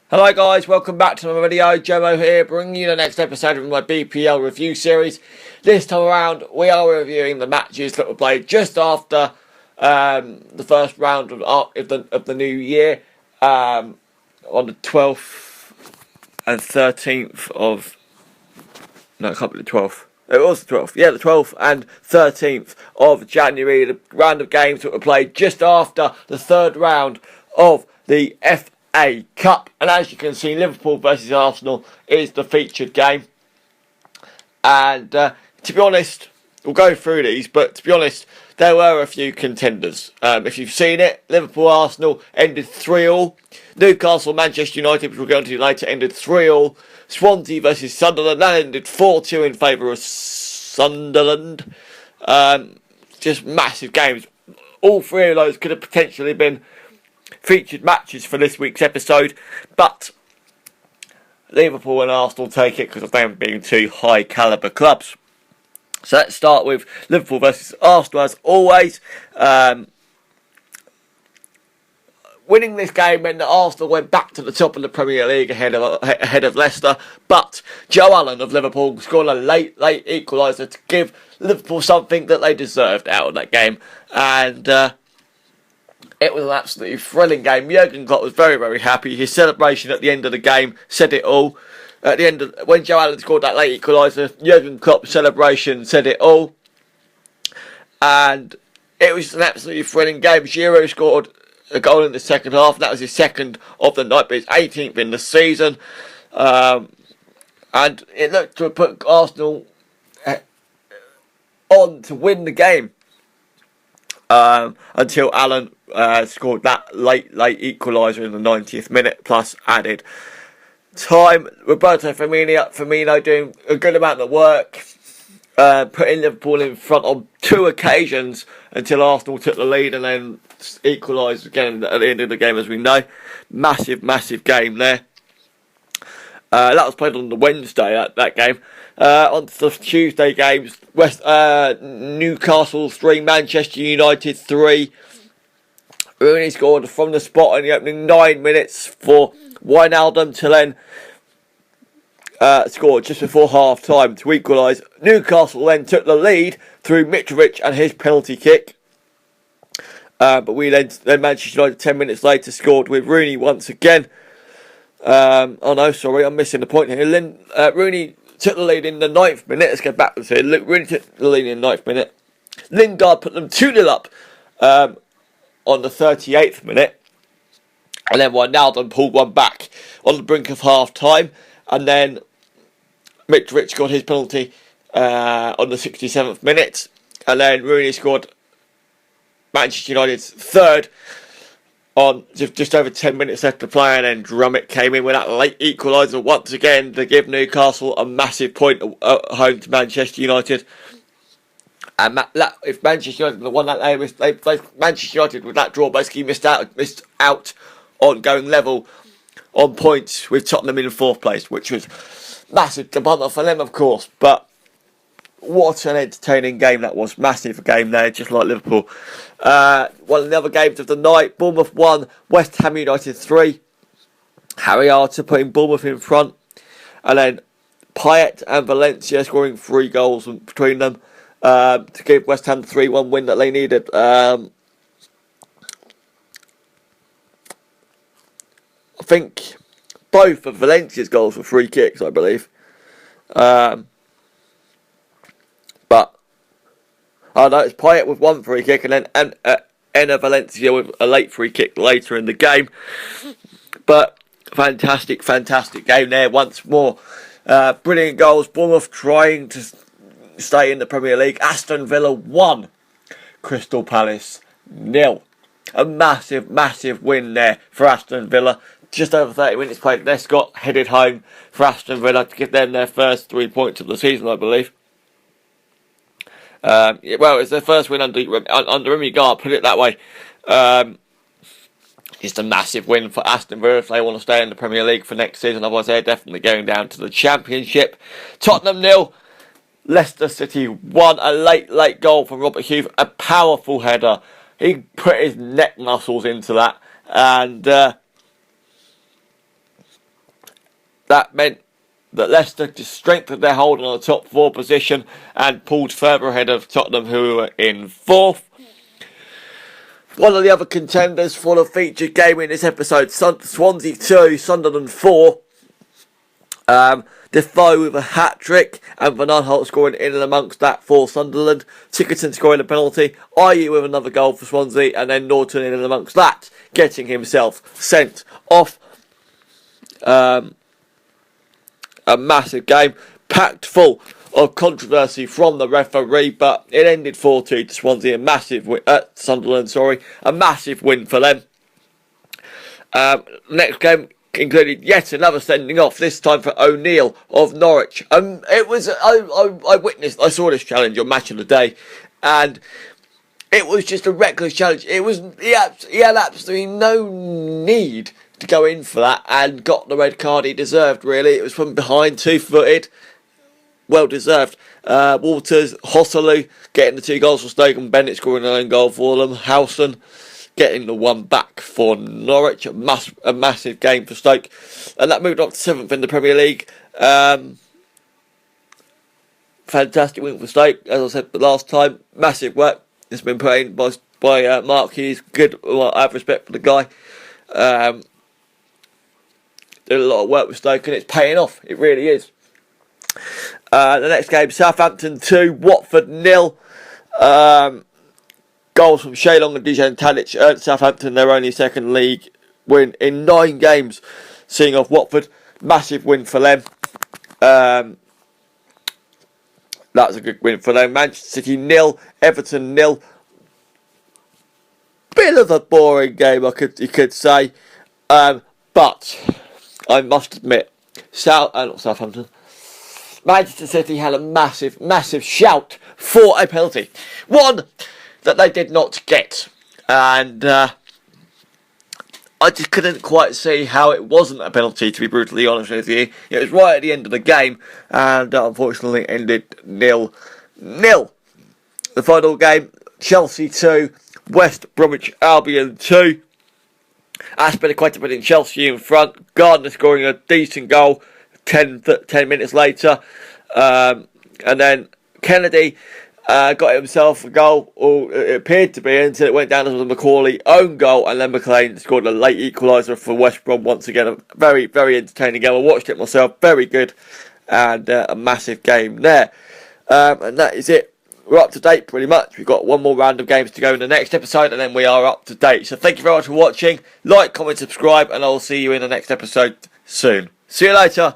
Hello guys, welcome back to my video. Jomo here, bringing you the next episode of my BPL review series. This time around, we are reviewing the matches that were played just after the first round of the new year, on the 12th and 13th of... No, it can't be the 12th. It was the 12th. Yeah, the 12th and 13th of January. The round of games that were played just after the third round of the FA Cup. And as you can see, Liverpool versus Arsenal is the featured game. And to be honest, we'll go through these, but to be honest, there were a few contenders. If you've seen it, Liverpool-Arsenal ended 3-3. Newcastle-Manchester United, which we'll go into later, ended 3-3. Swansea versus Sunderland, that ended 4-2 in favour of Sunderland. Just massive games. All three of those could have potentially been featured matches for this week's episode, but Liverpool and Arsenal take it because of them being two high calibre clubs. So let's start with Liverpool versus Arsenal as always. Winning this game meant that Arsenal went back to the top of the Premier League ahead of Leicester, but Joe Allen of Liverpool scored a late equaliser to give Liverpool something that they deserved out of that game, and it was an absolutely thrilling game. Jurgen Klopp was very, very happy. His celebration at the end of the game said it all. At the end of when Joe Allen scored that late equaliser, Jurgen Klopp's celebration said it all, and it was an absolutely thrilling game. Giroud scored a goal in the second half. That was his second of the night, but his 18th in the season. And it looked to have put Arsenal on to win the game until Allen scored that late equaliser in the 90th minute plus added time. Roberto Firmino doing a good amount of work, putting Liverpool in front on two occasions until Arsenal took the lead and then equalised again at the end of the game, as we know. Massive game there. That was played on the Wednesday, that game. On to the Tuesday games. Newcastle 3, Manchester United 3. Rooney scored from the spot in the opening 9 minutes for Wijnaldum to then scored just before half time to equalise. Newcastle then took the lead through Mitrovic and his penalty kick. But we then Manchester United 10 minutes later scored with Rooney once again. I'm missing the point here. Rooney took the lead in the 9th minute. Let's go backwards here. Rooney took the lead in the 9th minute. Lingard put them 2-0 up on the 38th minute. And then Wijnaldum pulled one back on the brink of half time. And then Mitrovic scored his penalty on the 67th minute. And then Rooney scored Manchester United's third on just over 10 minutes left to play, and then Drummett came in with that late equaliser once again to give Newcastle a massive point at home to Manchester United. And if Manchester United had won that, Manchester United with that draw basically missed out on going level on points with Tottenham in 4th place, which was massive bummer for them, of course, but what an entertaining game that was. Massive game there, just like Liverpool. One of the other games of the night, Bournemouth 1, West Ham United 3. Harry Arter putting Bournemouth in front. And then Payet and Valencia scoring 3 goals between them to give West Ham the 3-1 win that they needed. I think both of Valencia's goals were free kicks, I believe. But I know it's Payet with 1 free kick, and then Enner Valencia with a late free kick later in the game. But fantastic game there once more. Brilliant goals. Bournemouth trying to stay in the Premier League. Aston Villa 1, Crystal Palace 0. A massive win there for Aston Villa. Just over 30 minutes played. Lescott headed home for Aston Villa to give them their first 3 points of the season, I believe. It's their first win under Remy Gard, put it that way. It's a massive win for Aston Villa if they want to stay in the Premier League for next season. Otherwise, they're definitely going down to the Championship. Tottenham 0, Leicester City 1. A late goal from Robert Hughes, a powerful header. He put his neck muscles into that, and that meant that Leicester just strengthened their hold on the top 4 position and pulled further ahead of Tottenham, who were in 4th. One of the other contenders for the featured game in this episode, Swansea 2, Sunderland 4. Defoe with a hat-trick and Van Aanholt scoring in and amongst that for Sunderland. Tickerton scoring a penalty, Ayew with another goal for Swansea, and then Norton in and amongst that, getting himself sent off. A massive game, packed full of controversy from the referee, but it ended 4-2 to Swansea, a massive win, Sunderland, a massive win for them. Next game included yet another sending off, this time for O'Neill of Norwich. It was I saw this challenge on Match of the Day, and it was just a reckless challenge. He had absolutely no need to go in for that, and got the red card he deserved. Really, it was from behind, 2-footed, well deserved. Walters, Hosselu getting the 2 goals for Stoke, and Bennett scoring an own goal for them. Howson getting the 1 back for Norwich. A massive game for Stoke. And that moved up to 7th in the Premier League. Fantastic win for Stoke. As I said the last time, massive work has been put in by Mark Hughes. Good. Well, I have respect for the guy. Did a lot of work with Stoke, and it's paying off. It really is. The next game, Southampton 2, Watford 0. Goals from Shaylong and Dijan Tadic earned Southampton their only second league win in 9 games, seeing off Watford. Massive win for them. That's a good win for them. Manchester City 0, Everton 0. Bit of a boring game, you could say, but I must admit, not Southampton, Manchester City had a massive shout for a penalty. One that they did not get. And I just couldn't quite see how it wasn't a penalty, to be brutally honest with you. It was right at the end of the game, and unfortunately ended 0-0. The final game, Chelsea 2, West Bromwich Albion 2. Aspilicueta putting Chelsea in front. Gardner scoring a decent goal 10 minutes later. And then Kennedy got himself a goal, or it appeared to be, until it went down as a Macaulay own goal, and then McLean scored a late equaliser for West Brom once again. A very, very entertaining game. I watched it myself, very good, and a massive game there. And that is it. We're up to date pretty much. We've got 1 more round of games to go in the next episode, and then we are up to date. So thank you very much for watching. Like, comment, subscribe, and I'll see you in the next episode soon. See you later.